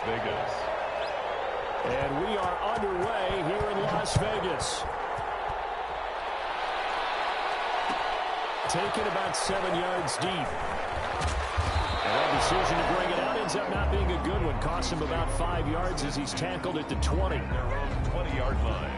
Vegas. And we are underway here in Las Vegas. Taken about 7 yards deep. And that decision to bring it out ends up not being a good one. Costs him about 5 yards as he's tackled at the 20. Their own 20-yard line.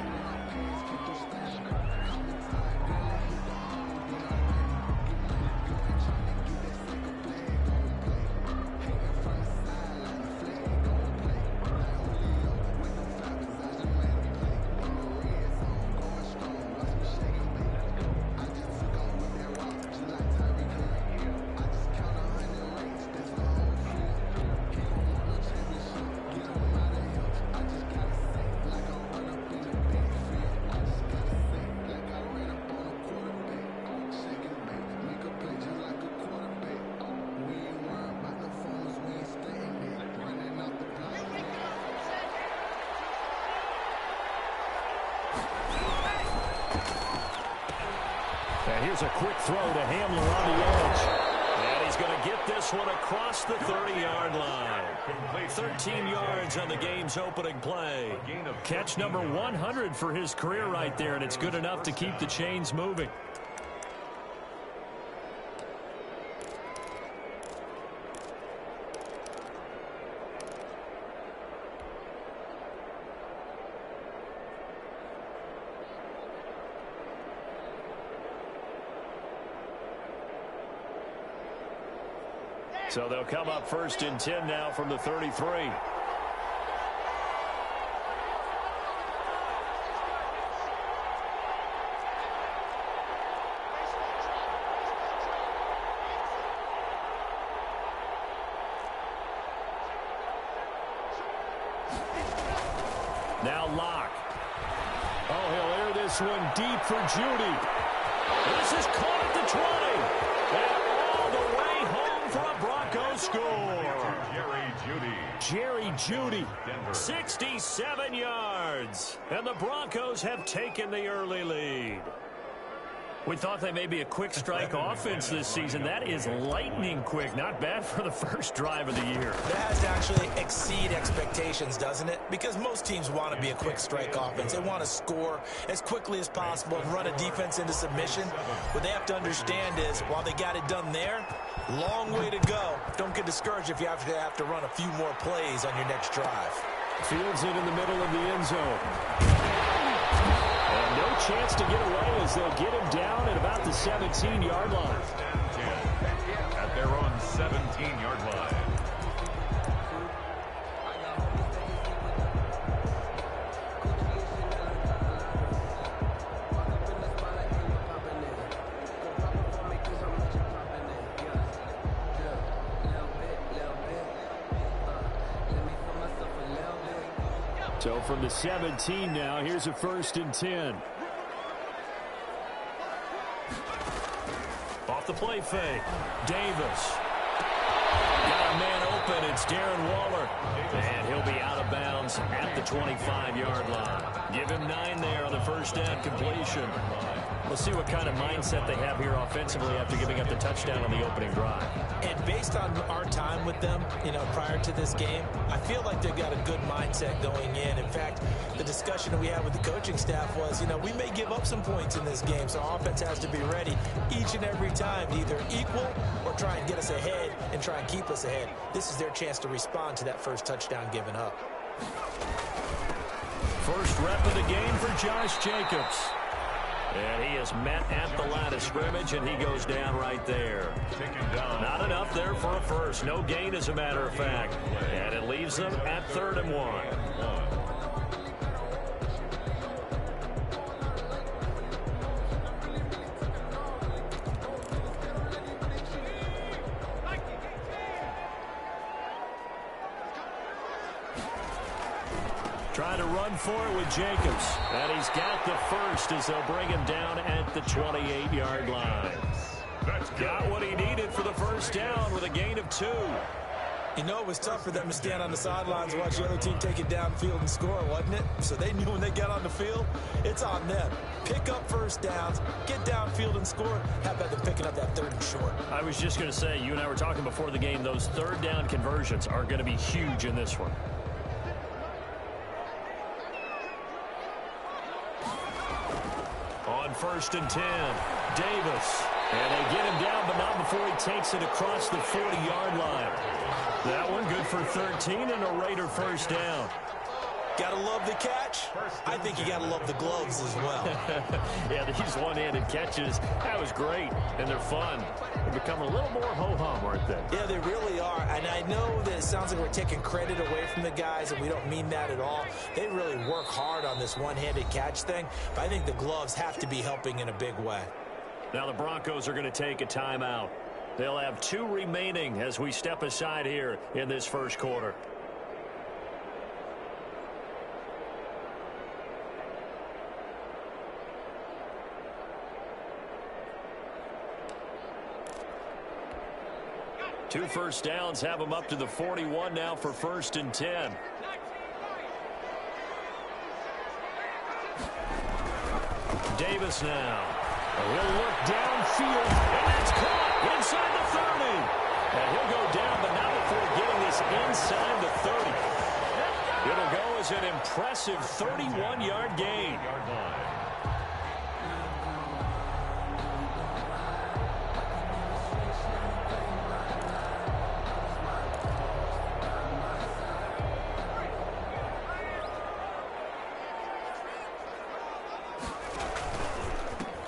And here's a quick throw to Hamler on the edge. And he's going to get this one across the 30-yard line. 13 yards on the game's opening play. Catch number 100 for his career right there, and it's good enough to keep the chains moving. So they'll come up 1st and 10 now from the 33. Now Locke. Oh, he'll air this one deep for Judy. This is caught at the 20. And all the way home for a Broncos score. Jerry Judy, 67 yards. And the Broncos have taken the early lead. We thought they may be a quick strike offense this season. That is lightning quick. Not bad for the first drive of the year. That has to actually exceed expectations, doesn't it? Because most teams want to be a quick strike offense. They want to score as quickly as possible and run a defense into submission. What they have to understand is, while they got it done there, long way to go. Don't get discouraged if you have to run a few more plays on your next drive. Fields it in the middle of the end zone. And no chance to get away as they'll get him down at about the 17-yard line. At their own 17-yard line. So from the 17 now, here's a 1st and 10. Off the play fake. Davis. Got a man open. It's Darren Waller. And he'll be out of bounds at the 25-yard line. Give him 9 there on the first down completion. We'll see what kind of mindset they have here offensively after giving up the touchdown on the opening drive. And based on our time with them, prior to this game, I feel like they've got a good mindset going in. In fact, the discussion that we had with the coaching staff was, we may give up some points in this game, so our offense has to be ready each and every time to either equal or try and get us ahead and try and keep us ahead. This is their chance to respond to that first touchdown given up. First rep of the game for Josh Jacobs. And he is met at the line of scrimmage, and he goes down right there. Not enough there for a first. No gain, as a matter of fact. And it leaves them at 3rd and 1. Trying to run for it with Jacobs. And he's got the first as they'll bring him down at the 28-yard line. Got what he needed for the first down with a gain of 2. It was tough for them to stand on the sidelines and watch the other team take it downfield and score, wasn't it? So they knew when they got on the field, it's on them. Pick up first downs, get downfield and score. How about them picking up that 3rd and short? I was just going to say, you and I were talking before the game, those 3rd down conversions are going to be huge in this one. 1st and 10. Davis. And they get him down, but not before he takes it across the 40-yard line. That one good for 13 and a Raider first down. Gotta love the catch. I think you gotta love the gloves as well. Yeah, these one-handed catches, that was great, and they're fun. They become a little more ho-hum, aren't they? Yeah, they really are. And I know that it sounds like we're taking credit away from the guys, and we don't mean that at all. They really work hard on this one-handed catch thing, but I think the gloves have to be helping in a big way. Now the Broncos are going to take a timeout. They'll have 2 remaining as we step aside here in this first quarter. Two first downs have them up to the 41 now for 1st and 10. Davis now. He'll look downfield, and that's caught inside the 30. And he'll go down, but not before getting this inside the 30. It'll go as an impressive 31-yard gain.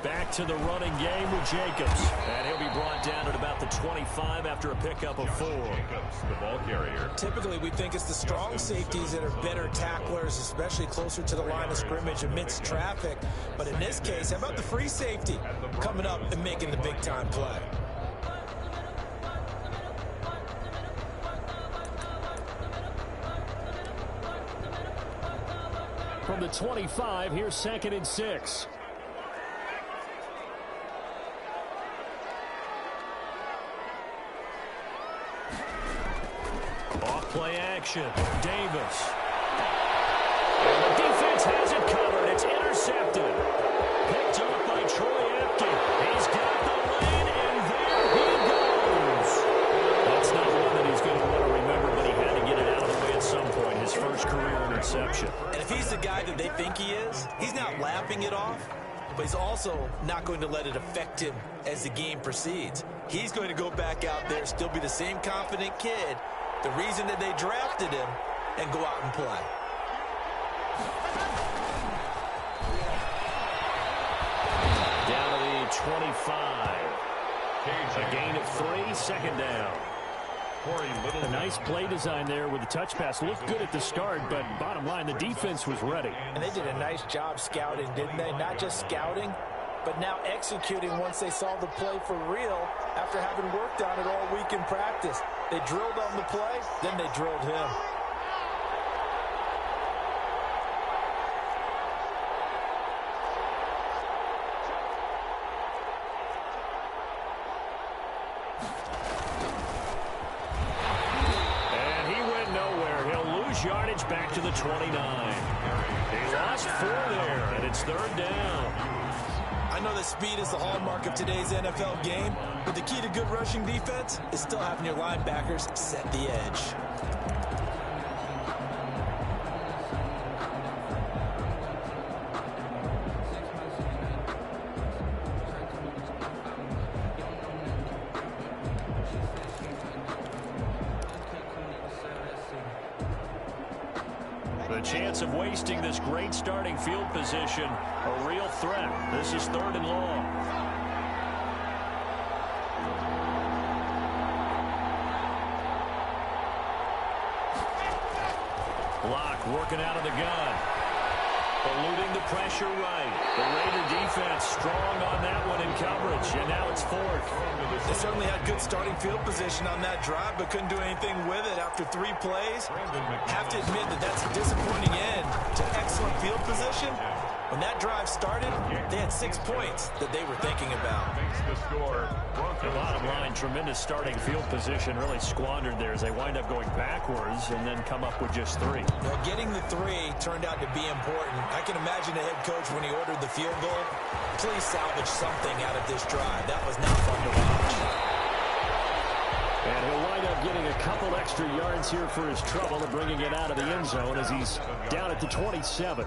Back to the running game with Jacobs. And he'll be brought down at about the 25 after a pickup of 4. Jacobs, the ball carrier. Typically, we think it's the strong safeties that are better tacklers, especially closer to the line of scrimmage amidst traffic. But in this case, how about the free safety coming up and making the big-time play? From the 25, here's 2nd and 6. Play action. Davis. And the defense has it covered. It's intercepted. Picked up by Troy Apke. He's got the lane, and there he goes. That's not one that he's going to want to remember, but he had to get it out of the way at some point. His first career interception. And if he's the guy that they think he is, he's not laughing it off, but he's also not going to let it affect him as the game proceeds. He's going to go back out there, still be the same confident kid, the reason that they drafted him, and go out and play. Down to the 25. A gain of 3, 2nd down. A nice play design there with the touch pass. Looked good at the start, but bottom line, the defense was ready. And they did a nice job scouting, didn't they? Not just scouting, but now executing once they saw the play for real after having worked on it all week in practice. They drilled on the play, then they drilled him. And he went nowhere. He'll lose yardage back to the 29. He lost 4 there, and it's 3rd down. I know that speed is the hallmark of today's NFL game, but the key to good rushing defense is still having your linebackers set the edge. The chance of wasting this great starting field position, a real threat. This is 3rd and long. Block working out of the gun. Eluding the pressure right. The Raider defense strong on that one in coverage, and now it's 4th. They certainly had good starting field position on that drive, but couldn't do anything with it after 3 plays. Have to admit that that's a disappointing end to excellent field position. When that drive started, they had 6 points that they were thinking about. The bottom line, tremendous starting field position, really squandered there as they wind up going backwards and then come up with just 3. Well, getting the 3 turned out to be important. I can imagine the head coach when he ordered the field goal. Please salvage something out of this drive. That was not fun to watch. And he'll wind up getting a couple extra yards here for his trouble and bringing it out of the end zone as he's down at the 27.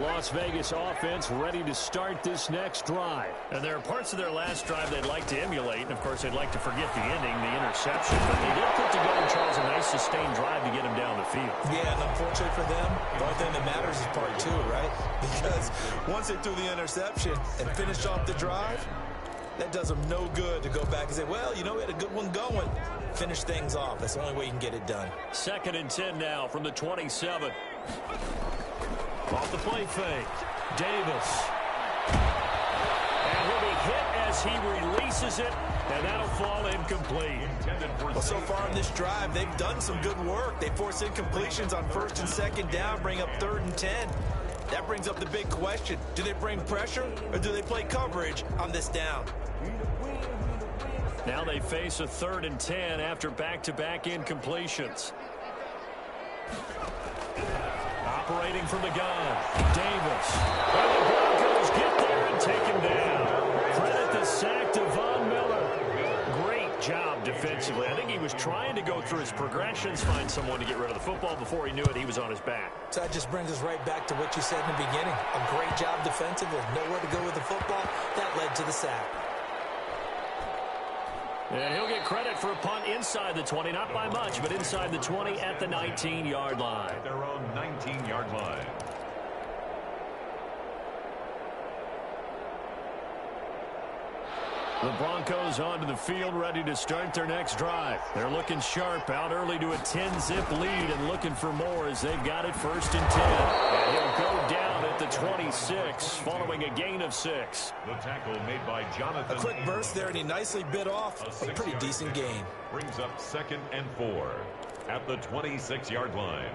Las Vegas offense ready to start this next drive. And there are parts of their last drive they'd like to emulate, and of course they'd like to forget the ending, the interception. But they did put together, Charles, a nice sustained drive to get him down the field. Yeah, and unfortunately for them, the only thing that matters is part two, right? Because once they threw the interception and finished off the drive, that does them no good to go back and say, well, you know, we had a good one going. Finish things off. That's the only way you can get it done. 2nd and 10 now from the 27. Off the play fake. Davis. And he'll be hit as he releases it, and that'll fall incomplete. Well, so far in this drive, they've done some good work. They force incompletions on 1st and 2nd down, bring up 3rd and 10. That brings up the big question. Do they bring pressure, or do they play coverage on this down? Now they face a 3rd and 10 after back-to-back incompletions. Operating from the gun, Davis. And the Broncos get there and take him down. Credit the sack to Von Miller. Great job defensively. I think he was trying to go through his progressions, find someone to get rid of the football. Before he knew it, he was on his back. So that just brings us right back to what you said in the beginning. A great job defensively. Nowhere to go with the football. That led to the sack. And he'll get credit for a punt inside the 20, not by much, but inside the 20 at the 19-yard line. At their own 19-yard line. The Broncos onto the field, ready to start their next drive. They're looking sharp, out early to a 10-zip lead and looking for more as they've got it 1st and 10. And he'll go down at the 26 following a gain of 6. The tackle made by Jonathan. A quick burst there, and he nicely bit off a pretty decent gain. Brings up 2nd and 4 at the 26-yard line.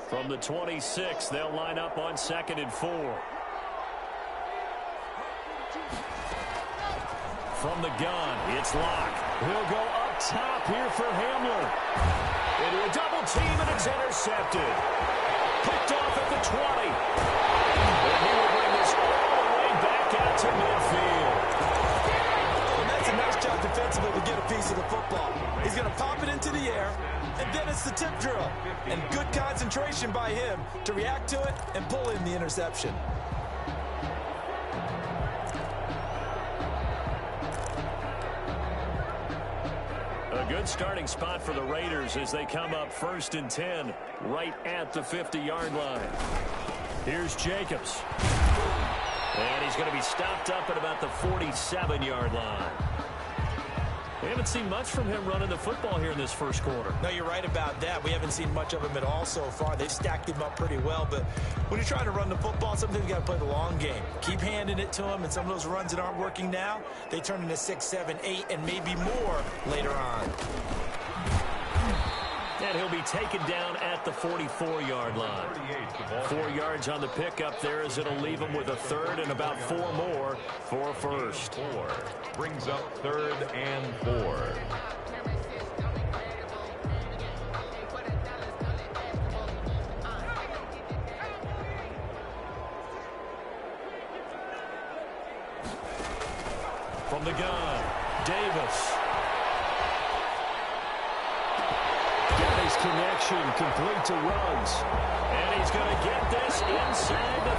From the 26, they'll line up on 2nd and 4. From the gun, it's Locke. He'll go up top here for Hamler. Into a double team, and it's intercepted. Picked off at the 20. And he will bring this all the way back out to midfield. And that's a nice job defensively to get a piece of the football. He's going to pop it into the air, and then it's the tip drill. And good concentration by him to react to it and pull in the interception. A good starting spot for the Raiders as they come up 1st and 10 right at the 50-yard line. Here's Jacobs. And he's going to be stopped up at about the 47-yard line. We haven't seen much from him running the football here in this first quarter. No, you're right about that. We haven't seen much of him at all so far. They've stacked him up pretty well, but when you're trying to run the football, sometimes you got to play the long game. Keep handing it to him, and some of those runs that aren't working now, they turn into 6, 7, 8, and maybe more later on. And he'll be taken down at the 44-yard line. 4 yards on the pickup there as it'll leave him with a 3rd and about 4 more for a first. 4 brings up 3rd and 4. From the gun, Davis. Connection complete to Ruggs. And he's going to get this inside the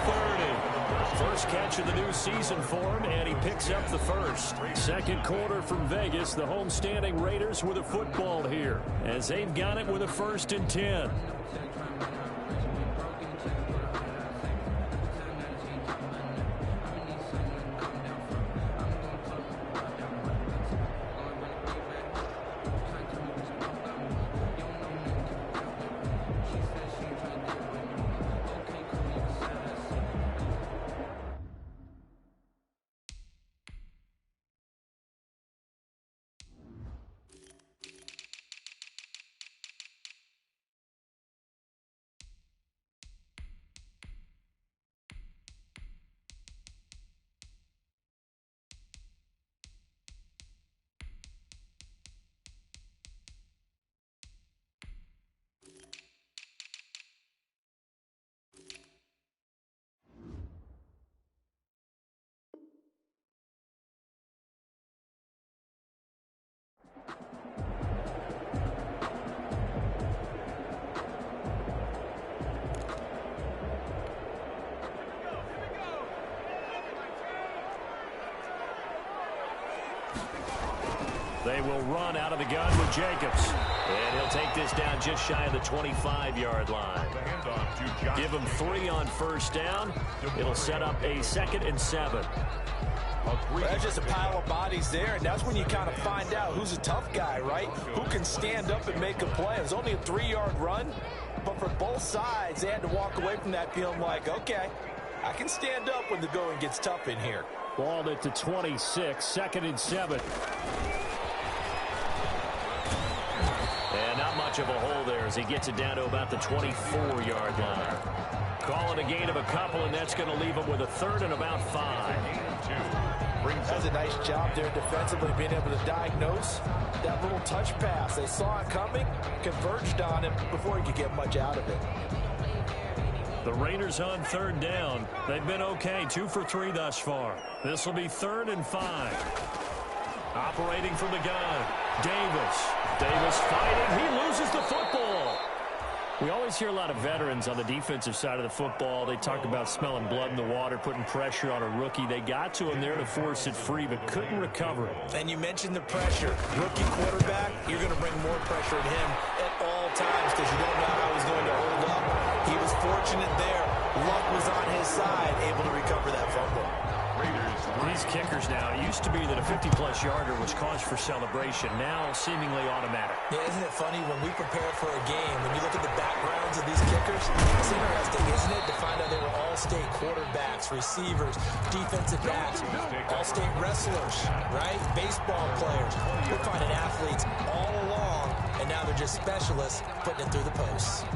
30. First catch of the new season for him, and he picks up the first. 2nd quarter from Vegas, the homestanding Raiders with a football here as they've got it with a 1st and 10. They will run out of the gun with Jacobs. And he'll take this down just shy of the 25-yard line. Give him 3 on first down. It'll set up a 2nd and 7. There's just a pile of bodies there, and that's when you kind of find out who's a tough guy, right? Who can stand up and make a play. It was only a 3-yard run, but for both sides, they had to walk away from that feeling like, okay, I can stand up when the going gets tough in here. Balled at the 26, 2nd and 7. And not much of a hole there as he gets it down to about the 24-yard line. Call it a gain of a couple, and that's going to leave him with a 3rd and about 5. That's a nice job there defensively, being able to diagnose that little touch pass. They saw it coming, converged on him before he could get much out of it. The Raiders on 3rd down. They've been okay, 2 for 3 thus far. This will be 3rd and 5. Operating from the gun, Davis. Davis fighting. He loses the football. We always hear a lot of veterans on the defensive side of the football. They talk about smelling blood in the water, putting pressure on a rookie. They got to him there to force it free, but couldn't recover it. And you mentioned the pressure. Rookie quarterback, you're going to bring more pressure at him at all times because you don't know how he's going to hold up. He was fortunate there. Luck was on his side, able to recover that fumble. These kickers now, it used to be that a 50-plus yarder was cause for celebration. Now seemingly automatic. Yeah, isn't it funny when we prepare for a game, when you look at the backgrounds of these kickers, it's interesting, isn't it, to find out they were all-state quarterbacks, receivers, defensive backs, all-state wrestlers, right? Baseball players. We're finding athletes all along, and now they're just specialists putting it through the posts.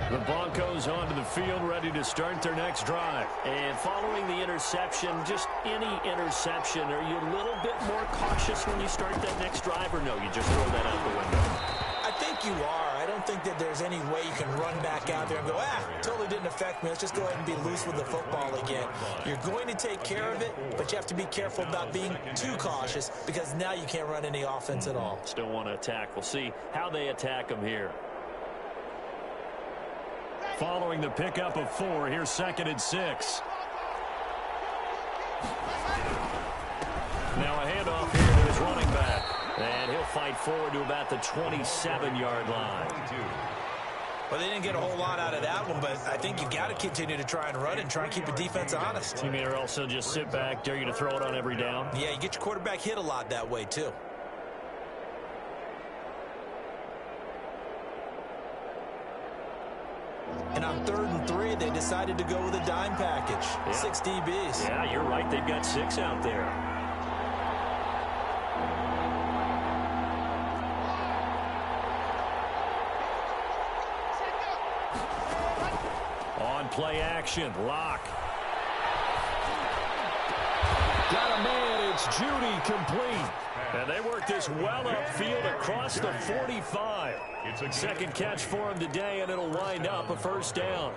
The Broncos onto the field, ready to start their next drive. And following the interception, just any interception, are you a little bit more cautious when you start that next drive, or no, you just throw that out the window? I think you are. I don't think that there's any way you can run back out there and go, totally didn't affect me. Let's just go ahead and be loose with the football again. You're going to take care of it, but you have to be careful about being too cautious because now you can't run any offense at all. Still want to attack. We'll see how they attack them here. Following the pickup of 4, here's 2nd and 6. Now a handoff here to his running back. And he'll fight forward to about the 27-yard line. Well, they didn't get a whole lot out of that one, but I think you've got to continue to try and run and try and keep the defense honest. You mean or also just sit back, dare you to throw it on every down? Yeah, you get your quarterback hit a lot that way, too. And on 3rd and 3, they decided to go with a dime package. Yeah. 6 DBs. Yeah, you're right. They've got 6 out there. On play action, Lock. Got a man, it's Judy, complete. And they work this well upfield across the 45. Second catch for him today, and it'll wind up a 1st down.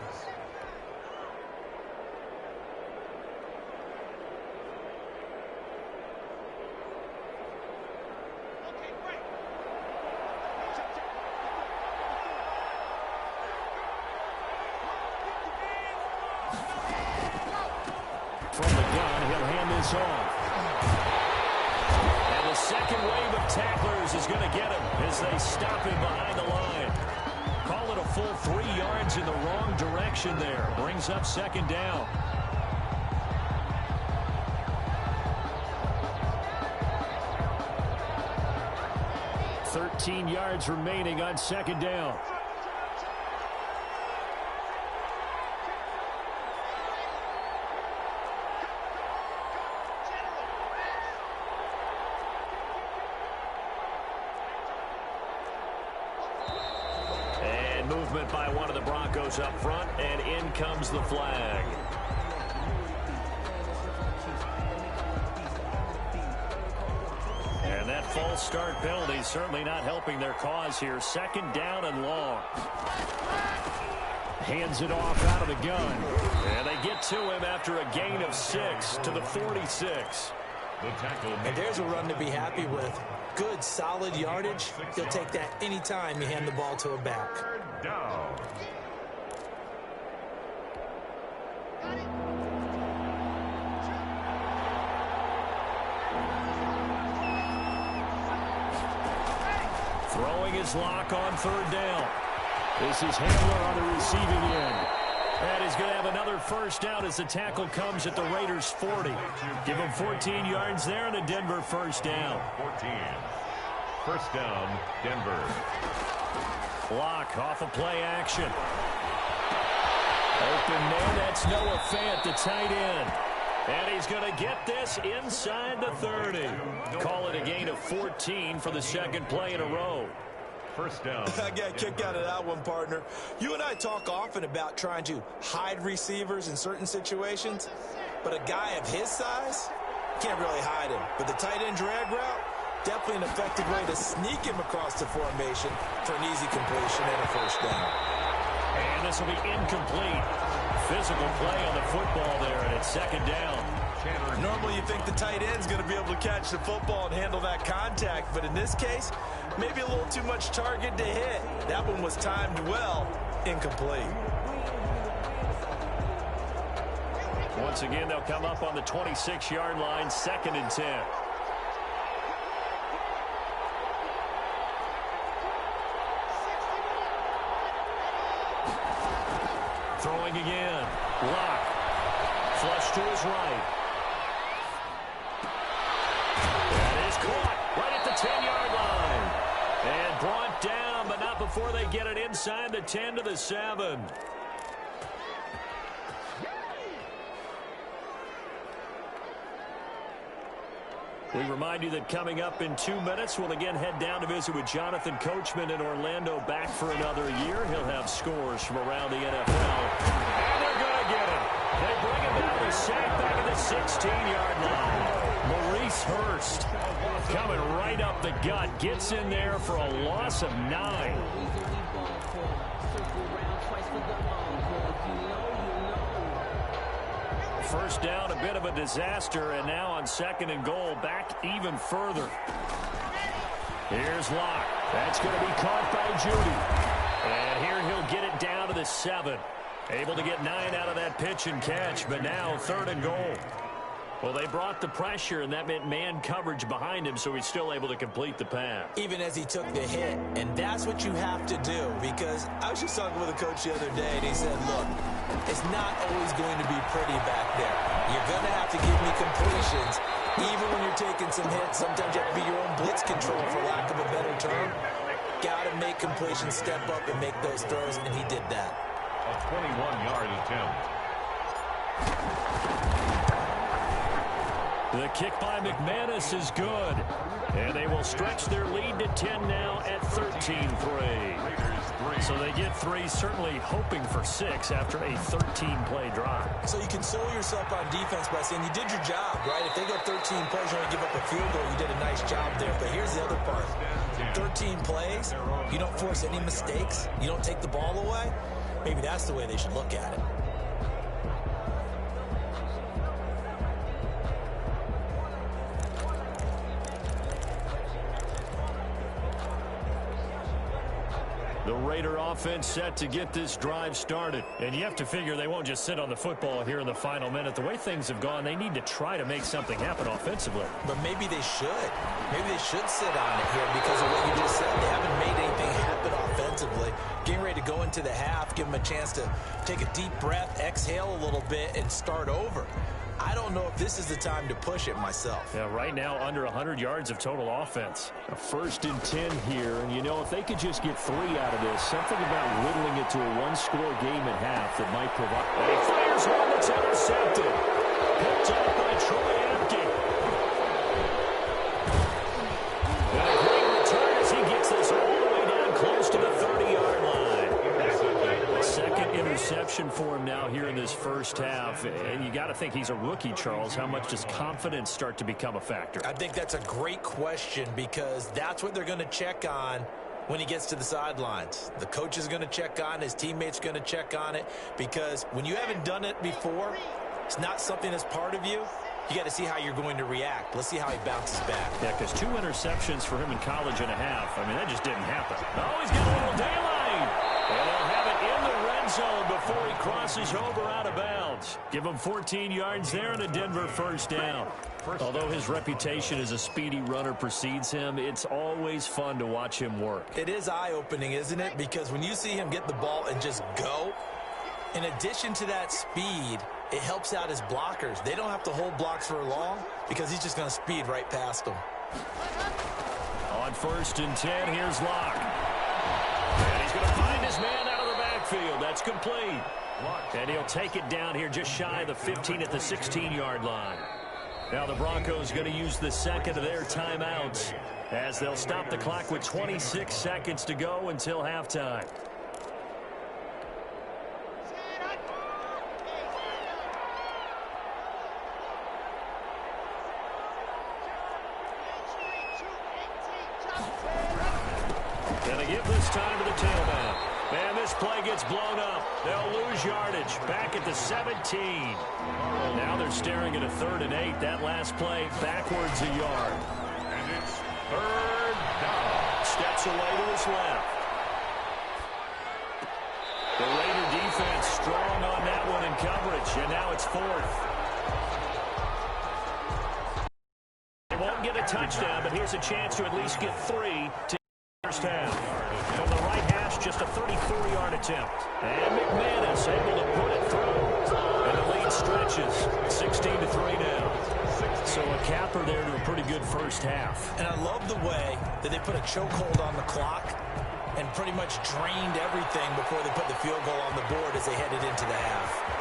From the gun, he'll hand this off. And the second wave of tacklers is going to get him as they stop him behind the line. Call it a full 3 yards in the wrong direction there. Brings up 2nd down. $13 yards remaining on 2nd down. Movement by one of the Broncos up front, and in comes the flag. And that false start penalty certainly not helping their cause here. 2nd down and long. Hands it off out of the gun. And they get to him after a gain of 6 to the 46. And there's a run to be happy with. Good, solid yardage. You'll take that anytime you hand the ball to a back. Throwing his lock on third down. This is Handler on the receiving end. And he's going to have another first down as the tackle comes at the Raiders' 40. Give him 14 yards there and a Denver first down. 14. First down, Denver. Lock off of play action. Open man, that's Noah Fant, the tight end. And he's going to get this inside the 30. Call it a gain of 14 for the second play in a row. First down. I got a kick out of that one, partner. You and I talk often about trying to hide receivers in certain situations, but a guy of his size can't really hide him. But the tight end drag route, definitely an effective way to sneak him across the formation for an easy completion and a first down. And this will be incomplete. Physical play on the football there, and it's second down. Normally you think the tight end's going to be able to catch the football and handle that contact, but in this case, maybe a little too much target to hit. That one was timed well, incomplete. Once again, they'll come up on the 26-yard line, 2nd and 10. Throwing again. Lock. Flush to his right. That is caught right at the 10-yard line. And brought down, but not before they get it inside the 10 to the 7. We remind you that coming up in 2 minutes, we'll again head down to visit with Jonathan Coachman in Orlando, back for another year. He'll have scores from around the NFL. And they're going to get him. They bring him down to sack back at the 16-yard line. Maurice Hurst coming right up the gut. Gets in there for a loss of 9. First down, a bit of a disaster, and now on 2nd and goal, back even further. Here's Locke. That's going to be caught by Judy. And here he'll get it down to the 7. Able to get 9 out of that pitch and catch, but now 3rd and goal. Well, they brought the pressure, and that meant man coverage behind him, so he's still able to complete the pass. Even as he took the hit, and that's what you have to do, because I was just talking with a coach the other day, and he said, look, it's not always going to be pretty back there. You're going to have to give me completions, even when you're taking some hits. Sometimes you have to be your own blitz control, for lack of a better term. Got to make completions, step up, and make those throws, and he did that. A 21-yard attempt. The kick by McManus is good. And they will stretch their lead to 10 now at 13-3. So they get 3, certainly hoping for 6 after a 13-play drive. So you console yourself on defense by saying you did your job, right? If they go 13 plays, you only give up a field goal, you did a nice job there. But here's the other part. 13 plays, you don't force any mistakes, you don't take the ball away. Maybe that's the way they should look at it. The Raider offense set to get this drive started. And you have to figure they won't just sit on the football here in the final minute. The way things have gone, they need to try to make something happen offensively. But maybe they should. Maybe they should sit on it here because of what you just said. They haven't made anything happen offensively. Getting ready to go into the half, give them a chance to take a deep breath, exhale a little bit, and start over. I don't know if this is the time to push it myself. Yeah, right now under 100 yards of total offense. A 1st and 10 here, and you know, if they could just get 3 out of this, something about whittling it to a 1-score game at half that might provide. And he fires one that's intercepted. Picked up by Troy Apke. And a great return as he gets this all the way down close to the 30-yard line. Second interception for him now here in this first half. And you got to think he's a rookie, Charles. How much does confidence start to become a factor? I think that's a great question because that's what they're going to check on when he gets to the sidelines. The coach is going to check on, his teammates going to check on it, because when you haven't done it before, it's not something that's part of you. You got to see how you're going to react. Let's see how he bounces back. Yeah, because 2 interceptions for him in college and a half. I mean, that just didn't happen. Oh, he's got a little daylight. And they'll have it in the red zone before he crosses over out of bounds. Give him 14 yards there and a Denver first down. Although his reputation as a speedy runner precedes him, it's always fun to watch him work. It is eye-opening, isn't it? Because when you see him get the ball and just go, in addition to that speed, it helps out his blockers. They don't have to hold blocks for long because he's just going to speed right past them. On 1st and 10, here's Locke. And he's going to find his man out of the backfield. That's complete. And he'll take it down here just shy of the 15 at the 16-yard line. Now the Broncos going to use the second of their timeouts as they'll stop the clock with 26 seconds to go until halftime. And they give this time to the tailback. And this play gets blown up. They'll lose yardage back at the 17. Now they're staring at a 3rd and 8. That last play backwards a yard. And it's 3rd down. Steps away to his left. The Raider defense strong on that one in coverage. And now it's 4th. They won't get a touchdown, but here's a chance to at least get 3 to first half. From the right hash, just a 34-yard attempt. And McManus able to put it through. And the lead stretches. 16-3 now. So a capper there to a pretty good first half. And I love the way that they put a chokehold on the clock and pretty much drained everything before they put the field goal on the board as they headed into the half.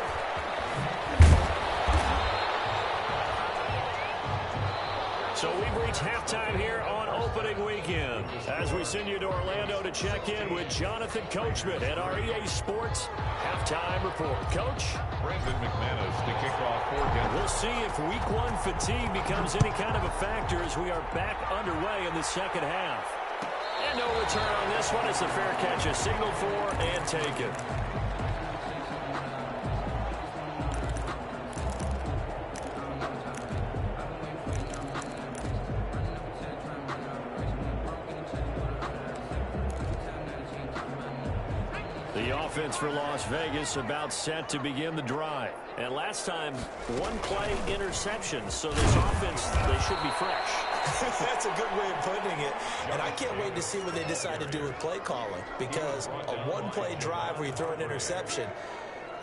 So we've reached halftime here on opening weekend as we send you to Orlando to check in with Jonathan Coachman at our EA Sports Halftime Report. Coach? Brandon McManus to kick off for Denver. We'll see if Week 1 fatigue becomes any kind of a factor as we are back underway in the second half. And no return on this one. It's a fair catch, a signal for, and take it. The offense for Las Vegas about set to begin the drive. And last time, 1 play interception. So this offense, they should be fresh. That's a good way of putting it. And I can't wait to see what they decide to do with play calling. Because a 1-play drive where you throw an interception,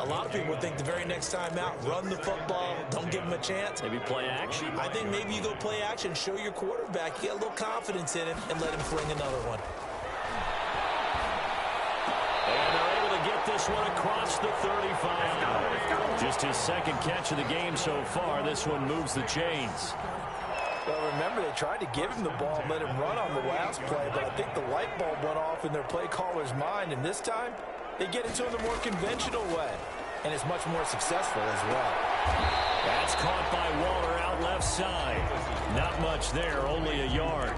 a lot of people would think the very next time out, run the football, don't give them a chance. Maybe play action. I think maybe you go play action, show your quarterback, you get a little confidence in him, and let him fling another one. And they're able to get this one across the 35. Just his second catch of the game so far. This one moves the chains. Well, remember, they tried to give him the ball and let him run on the last play, but I think the light bulb went off in their play caller's mind, and this time, they get it to him the more conventional way, and it's much more successful as well. That's caught by Waller out left side. Not much there, only a yard.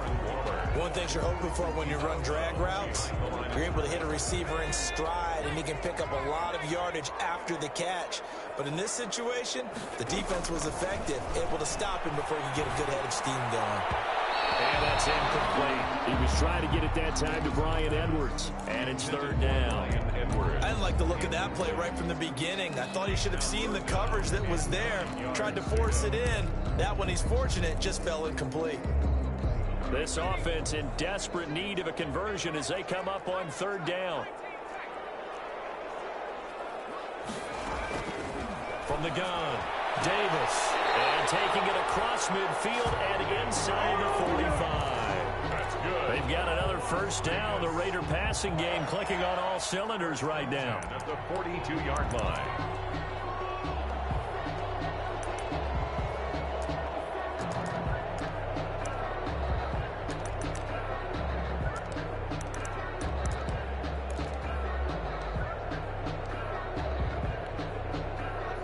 One thing you're hoping for when you run drag routes, you're able to hit a receiver in stride, and he can pick up a lot of yardage after the catch. But in this situation, the defense was effective, able to stop him before he could get a good head of steam going. And that's incomplete. He was trying to get it that time to Bryan Edwards. And it's 3rd down. I didn't like the look of that play right from the beginning. I thought he should have seen the coverage that was there, tried to force it in. That one, he's fortunate, just fell incomplete. This offense in desperate need of a conversion as they come up on 3rd down. From the gun, Davis. And taking it across midfield and inside the 45. That's good. They've got another first down. The Raider passing game clicking on all cylinders right now. At the 42-yard line.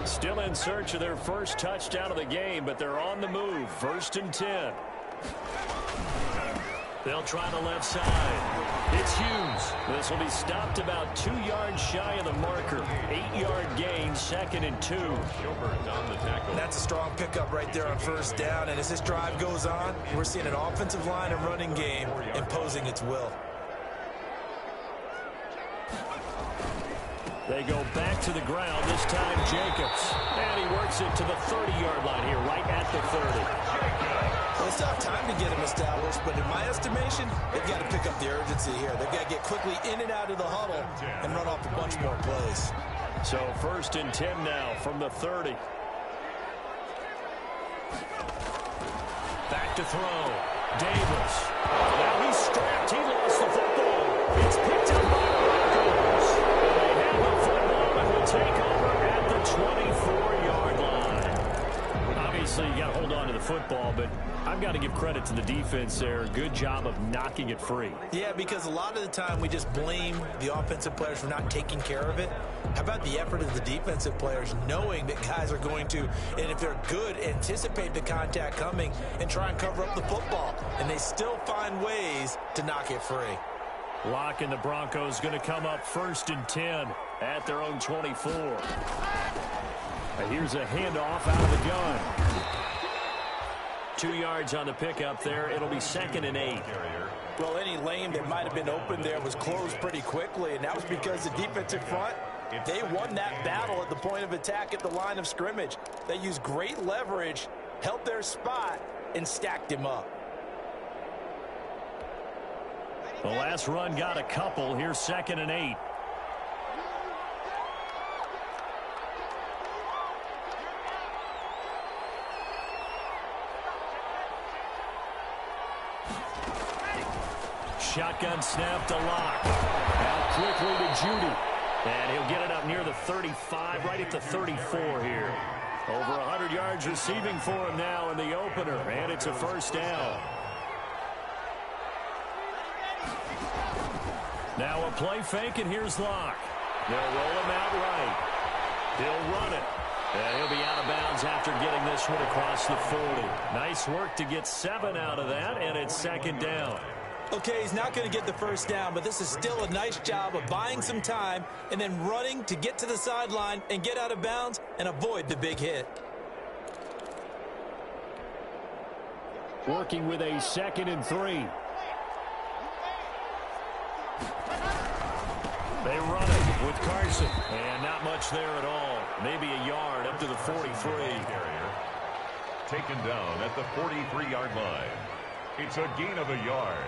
Still in search of their first touchdown of the game, but they're on the move. 1st and 10. They'll try the left side. It's Hughes. This will be stopped about 2 yards shy of the marker. 8-yard gain, 2nd and 2. Gilbert on the tackle. That's a strong pickup right there on first down. And as this drive goes on, we're seeing an offensive line and running game imposing its will. They go back to the ground, this time Jacobs. And he works it to the 30-yard line here, right at the 30. Well, it's not time to get him established, but in my estimation, they've got to pick up the urgency here. They've got to get quickly in and out of the huddle and run off a bunch more plays. So 1st and 10 now from the 30. Back to throw. Davis. Now he's strapped. He lost the football. It's picked up by the Broncos. They have the football and will take over at the 24-yard line. Obviously, you got to hold on to the football, but I've got to give credit to the defense there. Good job of knocking it free. Yeah, because a lot of the time we just blame the offensive players for not taking care of it. How about the effort of the defensive players knowing that guys are going to, and if they're good, anticipate the contact coming and try and cover up the football. And they still find ways to knock it free. Locke and the Broncos going to come up 1st and 10 at their own 24. And here's a handoff out of the gun. 2 yards on the pickup there. It'll be 2nd and 8. Well, any lane that might have been open there was closed pretty quickly, and that was because the defensive front, they won that battle at the point of attack at the line of scrimmage. They used great leverage, held their spot, and stacked him up. The last run got a couple. Here's 2nd and 8. Shotgun snap to Locke. Now quickly to Judy. And he'll get it up near the 35, right at the 34 here. Over 100 yards receiving for him now in the opener. And it's a 1st down. Now a play fake, and here's Locke. They'll roll him out right. He'll run it. And he'll be out of bounds after getting this one across the 40. Nice work to get 7 out of that, and it's 2nd down. Okay, he's not going to get the 1st down, but this is still a nice job of buying some time and then running to get to the sideline and get out of bounds and avoid the big hit. Working with a 2nd and 3. They run it with Carson. And not much there at all. Maybe a yard up to the 43. Taken down at the 43-yard line. It's a gain of a yard.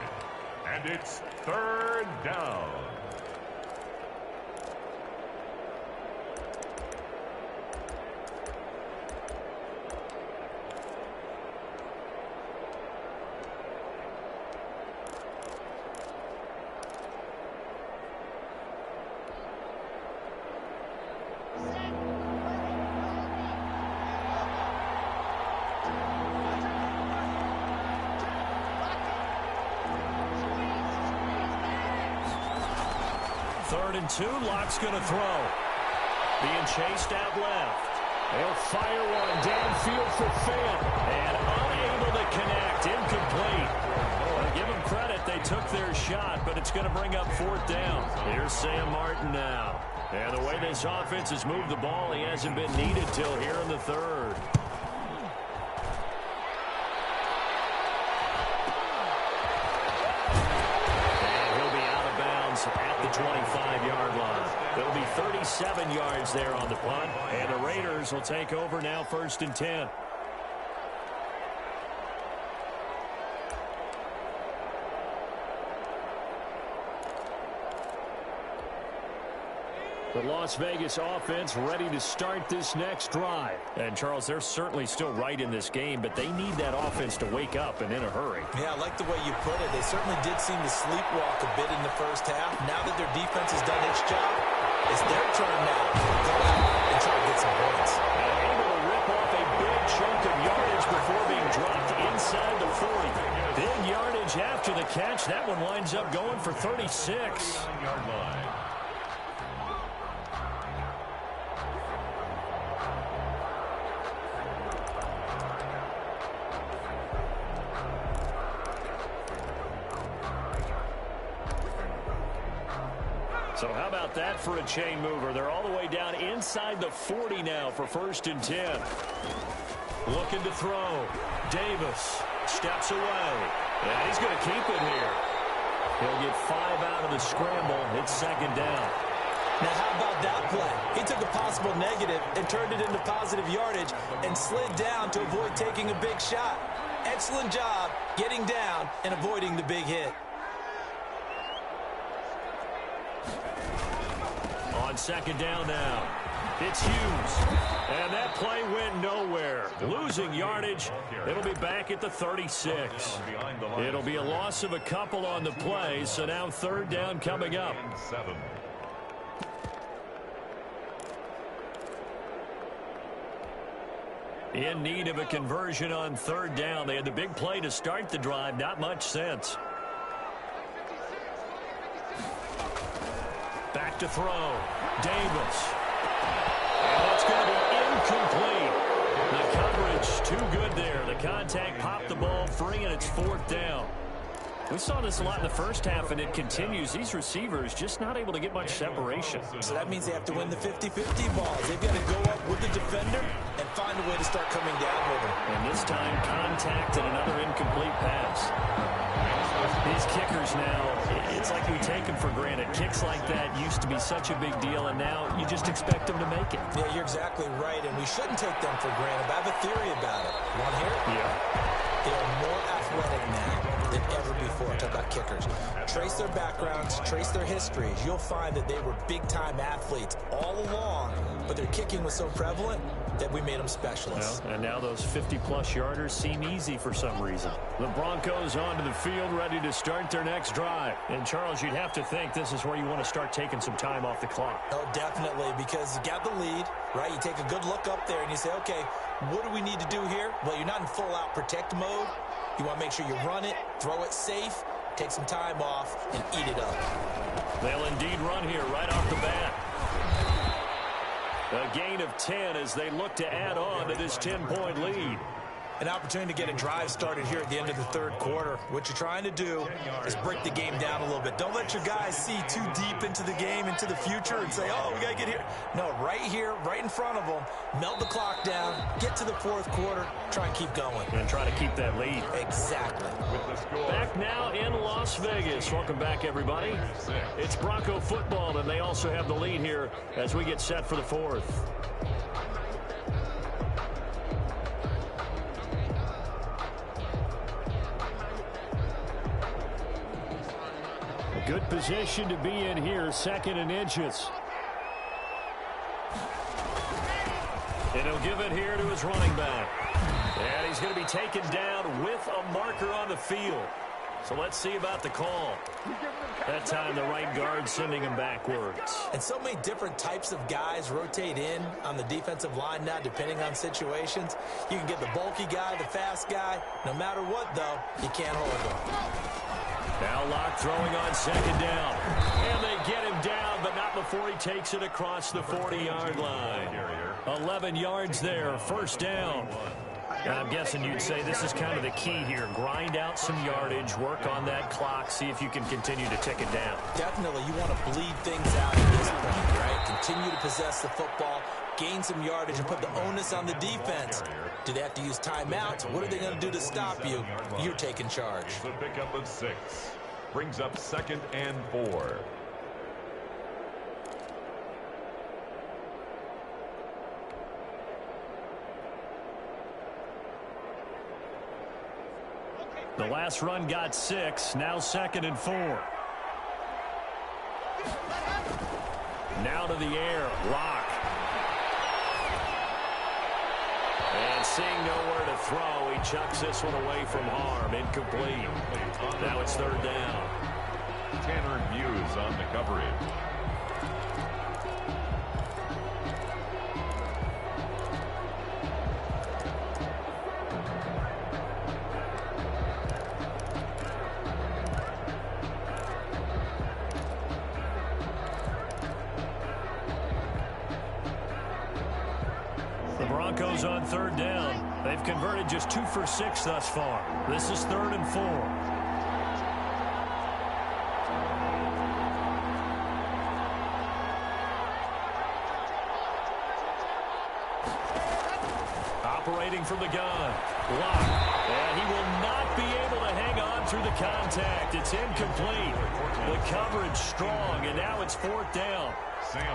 And it's 3rd down. Third and 2, Locke's going to throw. Being chased out left. They'll fire one downfield for Fant. And unable to connect. Incomplete. Well, give them credit. They took their shot, but it's going to bring up 4th down. Here's Sam Martin now. And the way this offense has moved the ball, he hasn't been needed till here in the 3rd. At the 25-yard line. There'll be 37 yards there on the punt, and the Raiders will take over now 1st and 10. The Las Vegas offense ready to start this next drive. And, Charles, they're certainly still right in this game, but they need that offense to wake up and in a hurry. Yeah, I like the way you put it. They certainly did seem to sleepwalk a bit in the 1st half. Now that their defense has done its job, it's their turn now to go out and try to get some points. And able to rip off a big chunk of yardage before being dropped inside the 40. Big yardage after the catch. That one winds up going for 36. Yard line. So how about that for a chain mover? They're all the way down inside the 40 now for 1st and 10. Looking to throw. Davis steps away. And he's going to keep it here. He'll get 5 out of the scramble. It's 2nd down. Now, how about that play? He took a possible negative and turned it into positive yardage and slid down to avoid taking a big shot. Excellent job getting down and avoiding the big hit. On second down now, it's Hughes. And that play went nowhere. Losing yardage. It'll be back at the 36. It'll be a loss of a couple on the play, so now third down coming up. In need of a conversion on third down. They had the big play to start the drive. Not much sense. Back to throw. Davis. And that's going to be incomplete. The coverage too good there. The contact popped the ball free, and it's fourth down. We saw this a lot in the first half, and it continues. These receivers just not able to get much separation. So that means they have to win the 50-50 balls. They've got to go up with the defender and find a way to start coming down with him. And this time, contact and another incomplete pass. These kickers now, it's like we take them for granted. Kicks like that used to be such a big deal, and now you just expect them to make it. Yeah, you're exactly right, and we shouldn't take them for granted. But I have a theory about it. Want to hear it? Yeah. They are more athletic now than ever before. Talk about kickers. Trace their backgrounds, trace their histories. You'll find that they were big-time athletes all along, but their kicking was so prevalent that we made them specialists. Well, and now those 50-plus yarders seem easy for some reason. The Broncos onto the field, ready to start their next drive. And, Charles, you'd have to think this is where you want to start taking some time off the clock. Oh, definitely, because you got the lead, right? You take a good look up there and you say, okay, what do we need to do here? Well, you're not in full-out protect mode. You want to make sure you run it, throw it safe, take some time off, and eat it up. They'll indeed run here right off the bat. A gain of 10 as they look to add on to this 10-point lead. An opportunity to get a drive started here at the end of the third quarter. What you're trying to do is break the game down a little bit. Don't let your guys see too deep into the game, into the future, and say, oh, we got to get here. No, right here, right in front of them, melt the clock down, get to the fourth quarter, try and keep going. And try to keep that lead. Exactly. Back now in Las Vegas. Welcome back, everybody. It's Bronco football, and they also have the lead here as we get set for the fourth. Good position to be in here, second and inches. And he'll give it here to his running back. And he's going to be taken down with a marker on the field. So let's see about the call. That time the right guard sending him backwards. And so many different types of guys rotate in on the defensive line now, depending on situations. You can get the bulky guy, the fast guy. No matter what, though, you can't hold him. Now Locke throwing on second down. And they get him down, but not before he takes it across the 40-yard line. 11 yards there, first down. And I'm guessing you'd say this is kind of the key here. Grind out some yardage, work on that clock, see if you can continue to tick it down. Definitely, you want to bleed things out at this point, right? Continue to possess the football, gain some yardage, and put the onus on the defense. Do they have to use timeouts? What are they going to do to stop you? You're taking charge. The pickup of 6 brings up 2nd and 4. The last run got 6, now 2nd and 4. Now to the air, Locke. And seeing nowhere to throw, he chucks this one away from harm, incomplete. Now it's third down. Tanner Hughes on the coverage. Broncos on third down. They've converted just 2 for 6 thus far. This is 3rd and 4. Operating from the gun. Locke. And he will not be able to hang on through the contact. It's incomplete. The coverage strong, and now it's fourth down.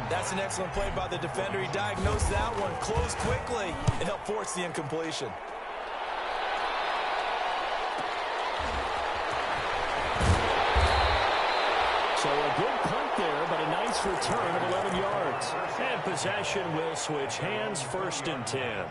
That's an excellent play by the defender. He diagnosed that one, closed quickly, and helped force the incompletion. So a good punt there, but a nice return of 11 yards. And possession will switch hands, 1st and 10.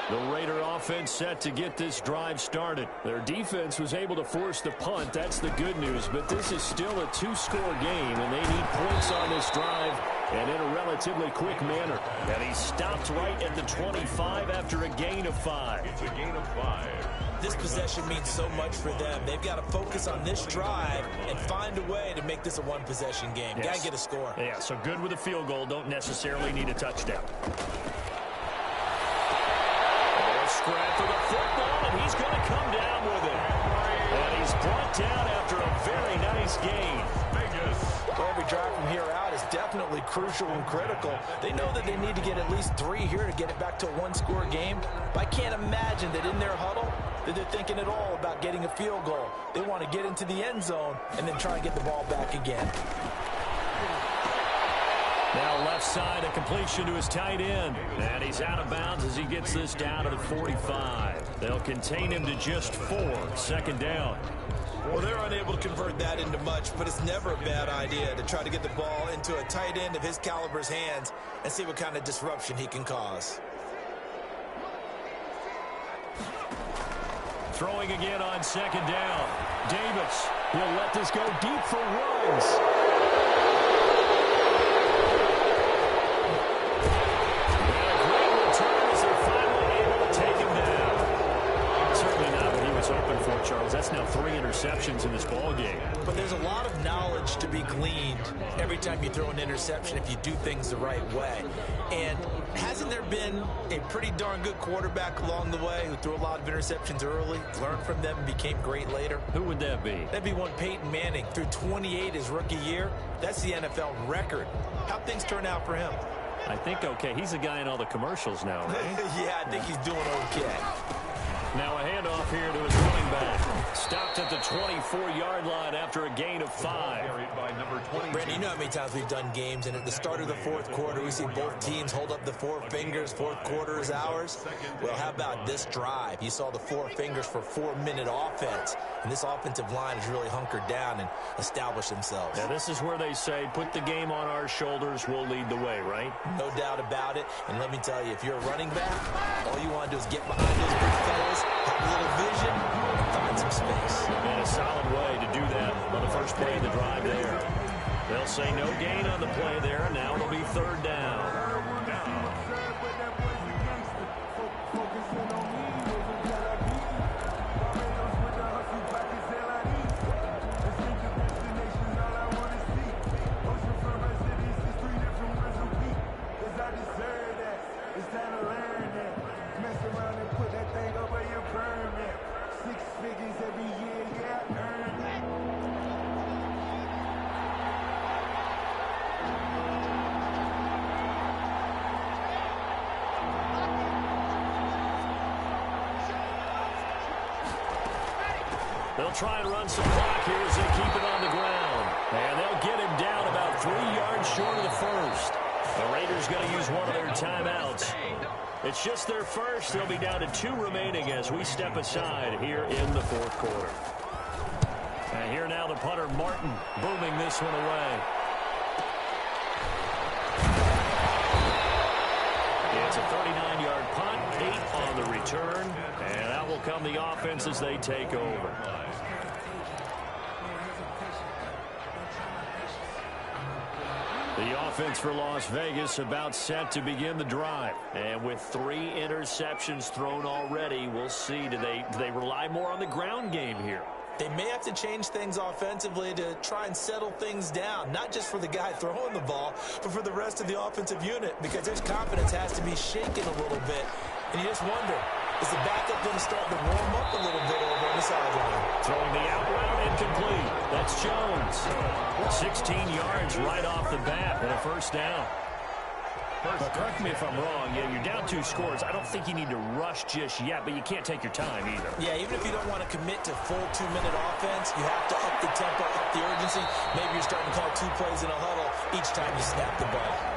The Raider offense set to get this drive started. Their defense was able to force the punt. That's the good news. But this is still a 2-score game, and they need points on this drive and in a relatively quick manner. And he stopped right at the 25 after a gain of 5. It's a gain of 5. This possession means so much for them. They've got to focus on this drive and find a way to make this a one-possession game. Yes. Got to get a score. Yeah, so good with a field goal. Don't necessarily need a touchdown. Scrap for the football, and he's going to come down with it. And he's brought down after a very nice gain. Well, every drive from here out is definitely crucial and critical. They know that they need to get at least 3 here to get it back to a one-score game. But I can't imagine that in their huddle that they're thinking at all about getting a field goal. They want to get into the end zone and then try and get the ball back again. Now left side, a completion to his tight end. And he's out of bounds as he gets this down to the 45. They'll contain him to just 4. 2nd down. Well, they're unable to convert that into much, but it's never a bad idea to try to get the ball into a tight end of his caliber's hands and see what kind of disruption he can cause. Throwing again on 2nd down. Davis, he'll let this go deep for runs. Open for Charles. That's now 3 interceptions in this ball game. But there's a lot of knowledge to be gleaned every time you throw an interception if you do things the right way. And hasn't there been a pretty darn good quarterback along the way who threw a lot of interceptions early, learned from them, and became great later? Who would that be? That'd be one Peyton Manning. Threw 28 his rookie year. That's the NFL record. How'd things turn out for him? I think okay. He's a guy in all the commercials now, right? Yeah, I think he's doing okay. Now a handoff here to his running back. Stopped at the 24-yard line after a gain of 5. Brandon, you know how many times we've done games, and at the start of the 4th quarter, we see both teams hold up the 4 fingers. 4th quarter is ours. Well, how about this drive? You saw the 4 fingers for 4-minute offense, and this offensive line has really hunkered down and established themselves. Yeah, this is where they say, put the game on our shoulders, we'll lead the way, right? No doubt about it. And let me tell you, if you're a running back, all you want to do is get behind those big fellas, have a little vision, and find some space. And a solid way to do that on the first play of the drive there. They'll say no gain on the play there. Now it'll be 3rd down. They'll try and run some clock here as they keep it on the ground. And they'll get him down about 3 yards short of the 1st. The Raiders going to use one of their timeouts. It's just their first. They'll be down to 2 remaining as we step aside here in the 4th quarter. And here now the punter, Martin, booming this one away. It's a 39-yard punt, 8 on the return, and out will come the offense as they take over. The offense for Las Vegas about set to begin the drive. And with 3 interceptions thrown already, we'll see. Do they rely more on the ground game here? They may have to change things offensively to try and settle things down, not just for the guy throwing the ball, but for the rest of the offensive unit, because his confidence has to be shaken a little bit. And you just wonder, is the backup going to start to warm up a little bit over on the sideline? Throwing the out route, incomplete. That's Jones. 16 yards right off the bat and a first down. But correct me if I'm wrong. Yeah, you're down 2 scores. I don't think you need to rush just yet, but you can't take your time either. Yeah, even if you don't want to commit to full 2-minute offense, you have to up the tempo, up the urgency. Maybe you're starting to call 2 plays in a huddle each time you snap the ball.